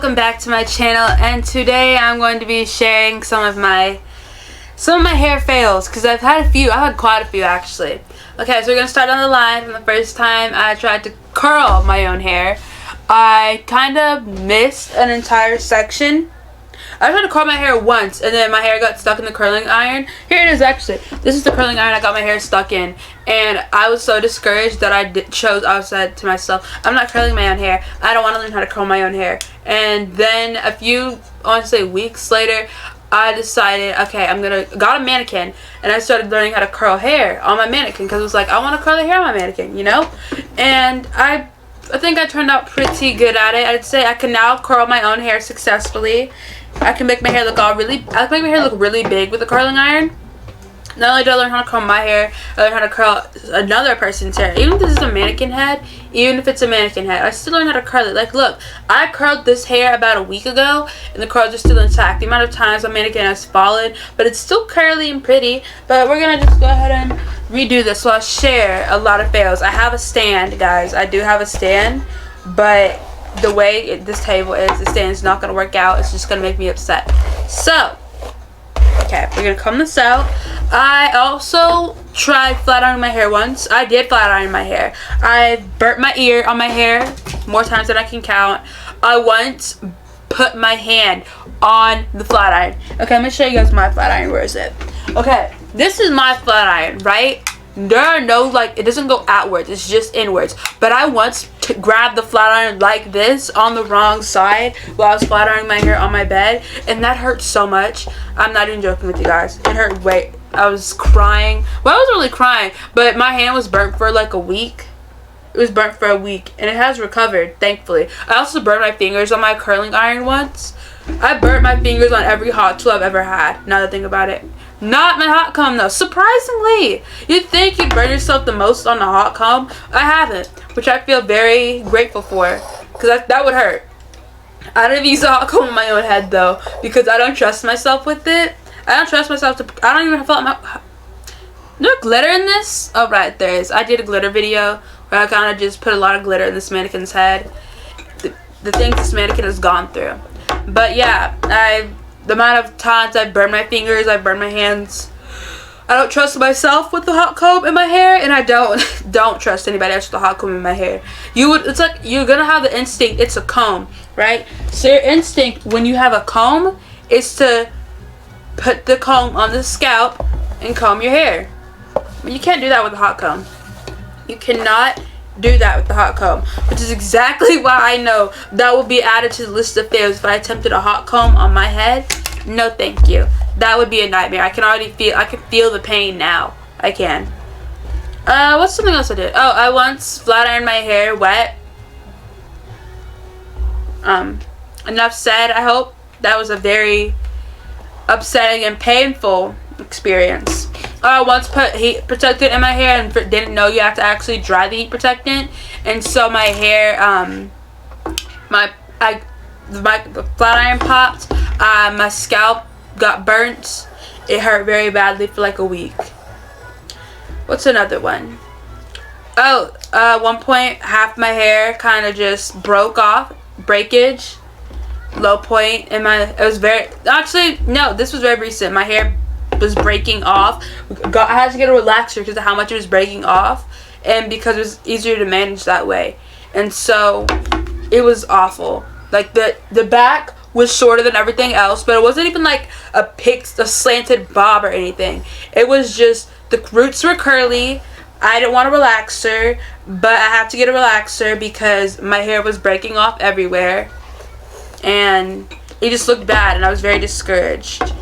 welcome back to my channel, and today I'm going to be sharing some of my hair fails, because I've had quite a few actually. Okay, so we're going to start on the line from the first time I tried to curl my own hair. I kind of missed an entire section. I tried to curl my hair once, and then my hair got stuck in the curling iron. Here it is actually. This is the curling iron I got my hair stuck in. And I was so discouraged that I said to myself, I'm not curling my own hair. I don't want to learn how to curl my own hair. And then a few, I want to say weeks later, I decided, okay, got a mannequin, and I started learning how to curl hair on my mannequin, because it was like, I want to curl the hair on my mannequin, you know? And I think I turned out pretty good at it. I'd say I can now curl my own hair successfully. I can make my hair look really big with a curling iron. Not only do I learn how to curl my hair, I learn how to curl another person's hair. Even if this is a mannequin head, I still learn how to curl it. Like, look, I curled this hair about a week ago, and the curls are still intact. The amount of times my mannequin has fallen, but it's still curly and pretty. But we're gonna just go ahead and redo this. So I'll share a lot of fails. I have a stand, guys. I do have a stand, but the way this table is, the stand's not gonna work out. It's just gonna make me upset. So, okay, we're gonna comb this out. I also tried flat ironing my hair once. I did flat iron my hair. I burnt my ear on my hair more times than I can count. I once put my hand on the flat iron. Okay, let me show you guys my flat iron. Where is it? Okay, this is my flat iron, right? There are no, it doesn't go outwards, it's just inwards. But I once grabbed the flat iron like this on the wrong side while I was flat ironing my hair on my bed, and that hurt so much. I'm not even joking with you guys. It hurt way. I was crying. Well, I wasn't really crying, but my hand was burnt for like a week. It was burnt for a week, and it has recovered, thankfully. I also burned my fingers on my curling iron once. I burnt my fingers on every hot tool I've ever had, now that I think about it. Not my hot comb though. Surprisingly, you'd think you'd burn yourself the most on the hot comb. I haven't, which I feel very grateful for, because that would hurt. I don't even use a hot comb on my own head though, because I don't trust myself with it. I don't trust myself to. I don't even feel like is there glitter in this? Oh right, there is. I did a glitter video where I kind of just put a lot of glitter in this mannequin's head. The things this mannequin has gone through. But yeah, the amount of times I've burned my fingers, I've burned my hands. I don't trust myself with the hot comb in my hair, and I don't trust anybody else with the hot comb in my hair. It's like you're gonna have the instinct. It's a comb, right? So your instinct when you have a comb is to put the comb on the scalp and comb your hair. But you can't do that with a hot comb. You cannot do that with the hot comb, which is exactly why I know that will be added to the list of fails if I attempted a hot comb on my head. No thank you. That would be a nightmare. I can feel the pain now. I can. What's something else I did? Oh, I once flat ironed my hair wet. Enough said. I hope that was a very upsetting and painful experience. I once put heat protectant in my hair and didn't know you have to actually dry the heat protectant, and so my hair, my flat iron popped. My scalp got burnt. It hurt very badly for like a week. What's another one? Oh, at one point half my hair kind of just broke off. Breakage. Low point in my. It was this was very recent. My hair was breaking off. I had to get a relaxer because of how much it was breaking off, and because it was easier to manage that way. And so it was awful. Like the back was shorter than everything else, but it wasn't even like a slanted bob or anything. It was just the roots were curly. I didn't want a relaxer, but I had to get a relaxer because my hair was breaking off everywhere, and it just looked bad, and I was very discouraged.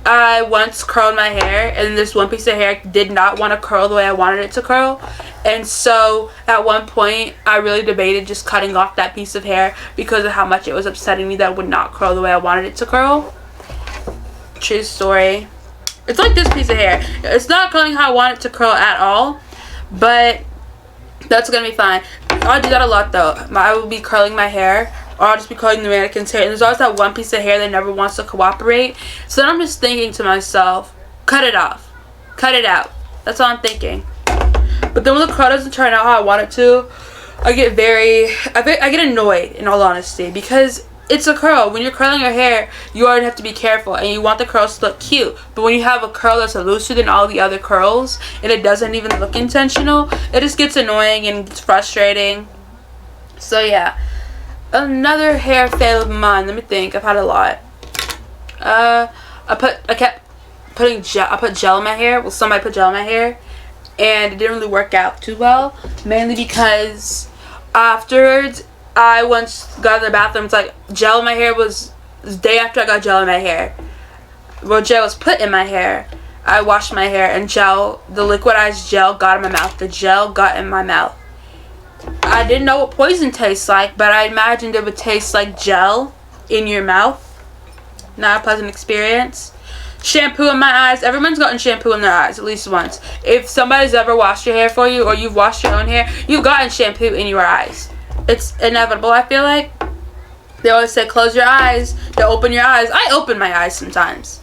I once curled my hair, and this one piece of hair did not want to curl the way I wanted it to curl, and so at one point I really debated just cutting off that piece of hair because of how much it was upsetting me that it would not curl the way I wanted it to curl. True story. It's like this piece of hair. It's not curling how I want it to curl at all, but that's gonna be fine. I do that a lot though. I will be curling my hair, or I'll just be curling the mannequin's hair, and there's always that one piece of hair that never wants to cooperate. So then I'm just thinking to myself, cut it off, cut it out. That's all I'm thinking. But then when the curl doesn't turn out how I want it to, I get annoyed, in all honesty, because it's a curl. When you're curling your hair, you already have to be careful, and you want the curls to look cute. But when you have a curl that's looser than all the other curls, and it doesn't even look intentional, it just gets annoying and it's frustrating. So yeah, another hair fail of mine. Let me think. I've had a lot. I kept putting gel. I put gel in my hair. Well, somebody put gel in my hair, and it didn't really work out too well. Mainly because afterwards, I once got in the bathroom. It's like gel in my hair was the day after I got gel in my hair. Well, gel was put in my hair. I washed my hair, and gel, the liquidized gel, got in my mouth. The gel got in my mouth. I didn't know what poison tastes like, but I imagined it would taste like gel in your mouth. Not a pleasant experience. Shampoo in my eyes. Everyone's gotten shampoo in their eyes at least once. If somebody's ever washed your hair for you, or you've washed your own hair, you've gotten shampoo in your eyes. It's inevitable, I feel like. They always say close your eyes to open your eyes. I open my eyes sometimes.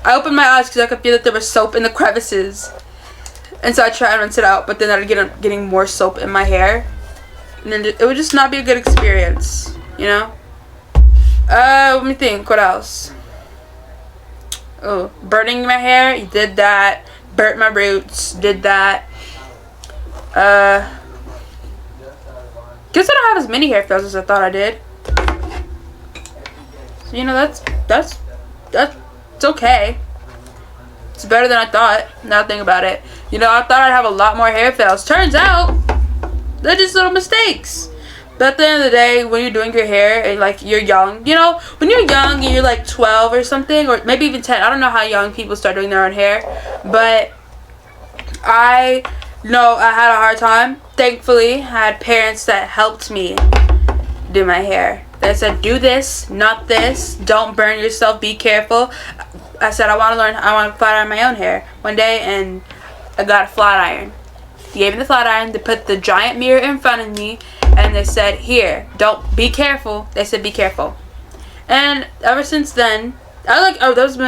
I open my eyes because I could feel that there was soap in the crevices. And so I try and rinse it out, but then I'd get getting more soap in my hair. And then it would just not be a good experience, you know? Let me think. What else? Oh, burning my hair. You did that. Burnt my roots. Did that. Guess I don't have as many hair fails as I thought I did. So, you know, that's okay. It's better than I thought. Now think about it. You know, I thought I'd have a lot more hair fails. Turns out, they're just little mistakes. But at the end of the day, when you're doing your hair and like you're young, you know, when you're young and you're like 12 or something, or maybe even 10. I don't know how young people start doing their own hair, but I know I had a hard time. Thankfully, I had parents that helped me do my hair. They said, do this, not this. Don't burn yourself. Be careful. I said, I want to learn. I want to flat iron my own hair one day, and I got a flat iron. They gave me the flat iron. They put the giant mirror in front of me, and they said, here, don't, be careful. They said, be careful. And ever since then, that was a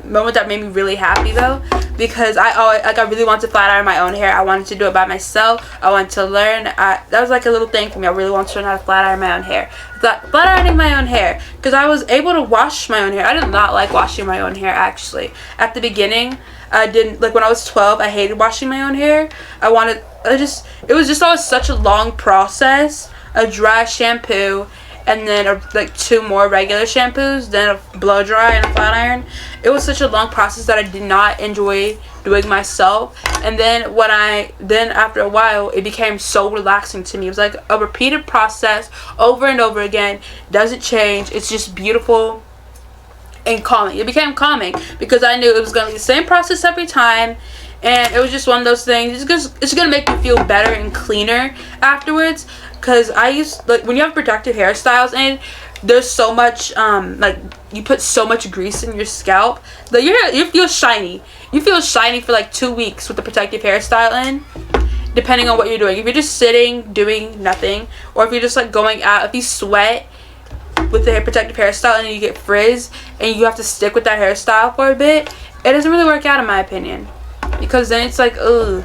moment that made me really happy though, because I really wanted to flat iron my own hair. I wanted to do it by myself. I wanted to learn. That was like a little thing for me. I really wanted to learn how to flat iron my own hair. I thought flat ironing my own hair, because I was able to wash my own hair. I did not like washing my own hair actually. At the beginning, I didn't like when I was 12. I hated washing my own hair. It was just always such a long process. A dry shampoo, and then like 2 more regular shampoos, then a blow dry and a flat iron. It was such a long process that I did not enjoy doing myself. And then after a while, it became so relaxing to me. It was like a repeated process over and over again. Doesn't change. It's just beautiful and calming. It became calming because I knew it was going to be the same process every time. And it was just one of those things. It's gonna make you feel better and cleaner afterwards. Cause when you have protective hairstyles and there's so much like you put so much grease in your scalp, like you feel shiny. You feel shiny for like 2 weeks with the protective hairstyle in, depending on what you're doing. If you're just sitting doing nothing, or if you're just like going out, if you sweat with the protective hairstyle and you get frizz and you have to stick with that hairstyle for a bit, it doesn't really work out in my opinion. Because then it's like, ugh,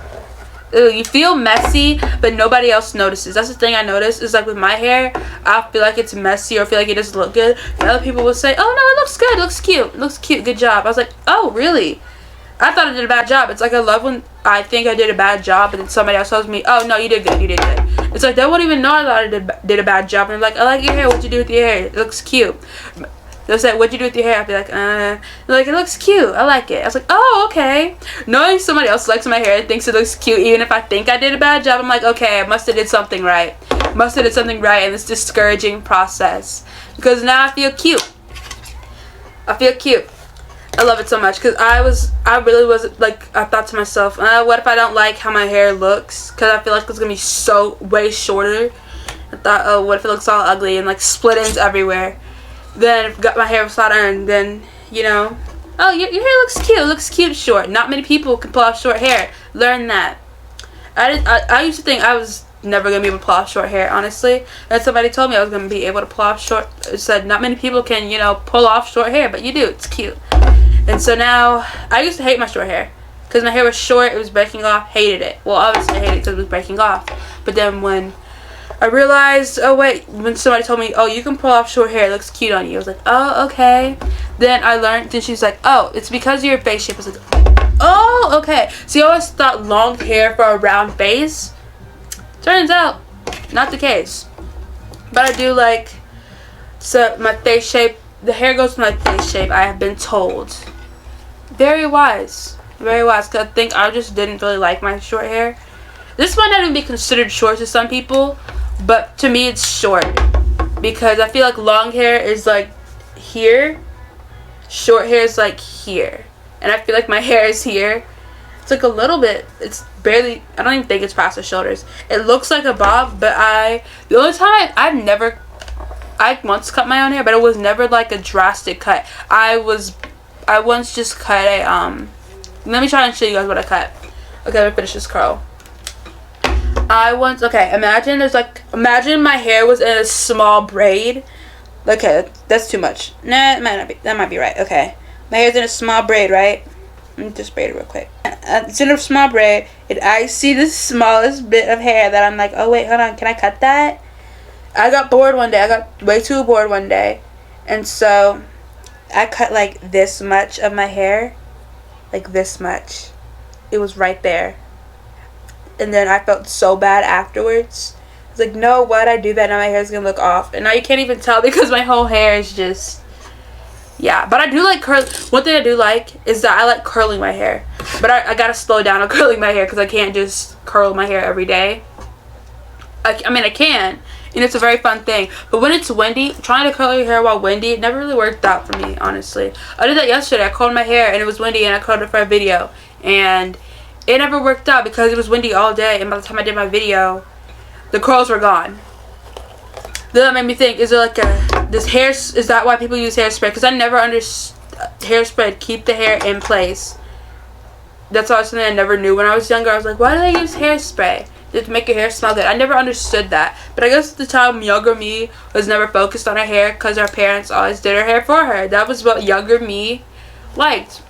you feel messy, but nobody else notices. That's the thing I noticed, is like with my hair, I feel like it's messy or feel like it doesn't look good. And other people will say, oh no, it looks good, it looks cute, it looks cute, good job. I was like, oh really? I thought I did a bad job. It's like I love when I think I did a bad job, but then somebody else tells me, oh no, you did good, you did good. It's like they won't even know I thought I did a bad job. And they're like, I like your hair, what'd you do with your hair? It looks cute. They'll say, what'd you do with your hair? I'll be like, They're like, it looks cute. I like it. I was like, oh, okay. Knowing somebody else likes my hair and thinks it looks cute, even if I think I did a bad job, I'm like, okay, I must have did something right. Must have did something right in this discouraging process. Because now I feel cute. I feel cute. I love it so much. Because I really was, like, I thought to myself, what if I don't like how my hair looks? Because I feel like it's going to be way shorter. I thought, oh, what if it looks all ugly and, like, split ends everywhere? Then got my hair flat ironed, then, you know, oh, your hair looks cute. It looks cute short. Not many people can pull off short hair. Learn that. I used to think I was never going to be able to pull off short hair, honestly. And somebody told me I was going to be able to pull off short. It said not many people can, you know, pull off short hair, but you do. It's cute. And so now, I used to hate my short hair. Because my hair was short, it was breaking off, hated it. Well, obviously I hated it because it was breaking off. But then when I realized, oh wait, when somebody told me, oh, you can pull off short hair, it looks cute on you. I was like, oh, okay. Then I learned, then she's like, oh, it's because of your face shape. I was like, oh, okay. So you always thought long hair for a round face. Turns out, not the case. But I do like, so my face shape, the hair goes with my face shape, I have been told. Very wise. Very wise, because I think I just didn't really like my short hair. This might not even be considered short to some people, but to me it's short. Because I feel like long hair is like here, short hair is like here. And I feel like my hair is here. It's like a little bit, it's barely, I don't even think it's past the shoulders. It looks like a bob, but the only time I once cut my own hair, but it was never like a drastic cut. I once just cut a, let me try and show you guys what I cut. Okay, let me finish this curl. Imagine my hair was in a small braid. Okay, that's too much. Nah, that might be right. Okay, my hair's in a small braid, right? Let me just braid it real quick. It's in a small braid, and I see the smallest bit of hair that I'm like, oh wait, hold on, can I cut that? I got bored one day. I got way too bored one day, and so I cut like this much of my hair, like this much. It was right there. And then I felt so bad afterwards. I was like, no, why'd I do that? Now my hair's gonna look off. And now you can't even tell because my whole hair is just, yeah. But I do like curl. One thing I do like is that I like curling my hair. But I gotta slow down on curling my hair because I can't just curl my hair every day. I mean, I can. And it's a very fun thing. But when it's windy, trying to curl your hair while windy, it never really worked out for me, honestly. I did that yesterday. I curled my hair and it was windy and I curled it for a video. And it never worked out because it was windy all day, and by the time I did my video, the curls were gone. Then that made me think, is there like is that why people use hairspray? Because I never understood hairspray to keep the hair in place. That's always something I never knew when I was younger. I was like, why do they use hairspray? To make your hair smell good. I never understood that. But I guess at the time, younger me was never focused on her hair because her parents always did her hair for her. That was what younger me liked.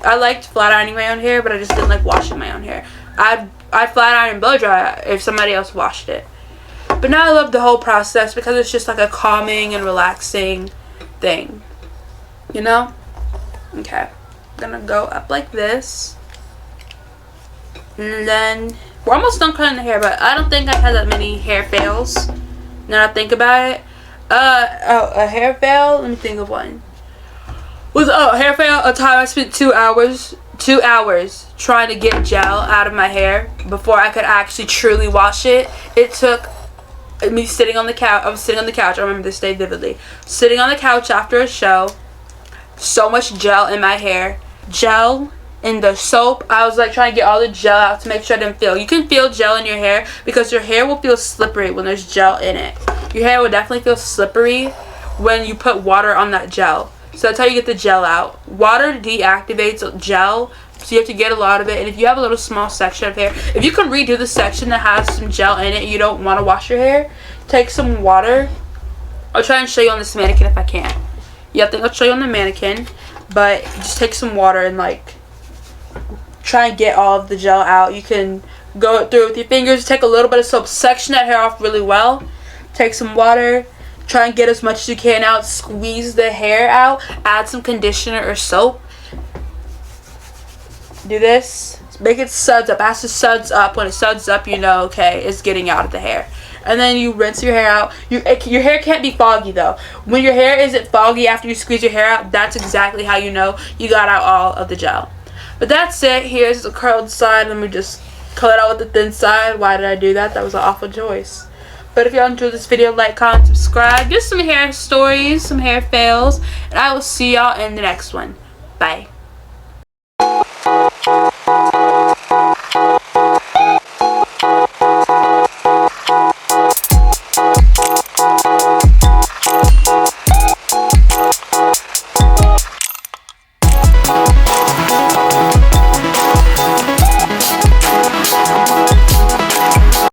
I liked flat ironing my own hair, but I just didn't like washing my own hair. I'd flat iron and blow dry if somebody else washed it. But now I love the whole process because it's just like a calming and relaxing thing. You know? Okay. I'm gonna go up like this. And then we're almost done cutting the hair, but I don't think I've had that many hair fails. Now that I think about it. A hair fail? Let me think of one. Hair fail, a time I spent 2 hours trying to get gel out of my hair before I could actually truly wash it. It took me sitting on the couch. I was sitting on the couch. I remember this day vividly. Sitting on the couch after a show. So much gel in my hair. Gel in the soap. I was like trying to get all the gel out to make sure I didn't feel. You can feel gel in your hair because your hair will feel slippery when there's gel in it. Your hair will definitely feel slippery when you put water on that gel. So that's how you get the gel out. Water deactivates gel, so you have to get a lot of it. And if you have a little small section of hair, if you can redo the section that has some gel in it and you don't want to wash your hair, take some water. I'll try and show you on this mannequin if I can. Yeah, I think I'll show you on the mannequin. But just take some water and like try and get all of the gel out. You can go through it with your fingers, take a little bit of soap, section that hair off really well. Take some water. Try and get as much as you can out. Squeeze the hair out. Add some conditioner or soap. Do this. Make it suds up. It has to suds up. When it suds up, you know, okay, it's getting out of the hair. And then you rinse your hair out. Your hair can't be foggy, though. When your hair isn't foggy after you squeeze your hair out, that's exactly how you know you got out all of the gel. But that's it. Here's the curled side. Let me just curl it out with the thin side. Why did I do that? That was an awful choice. But if y'all enjoyed this video, like, comment, subscribe. Just some hair stories, some hair fails. And I will see y'all in the next one. Bye.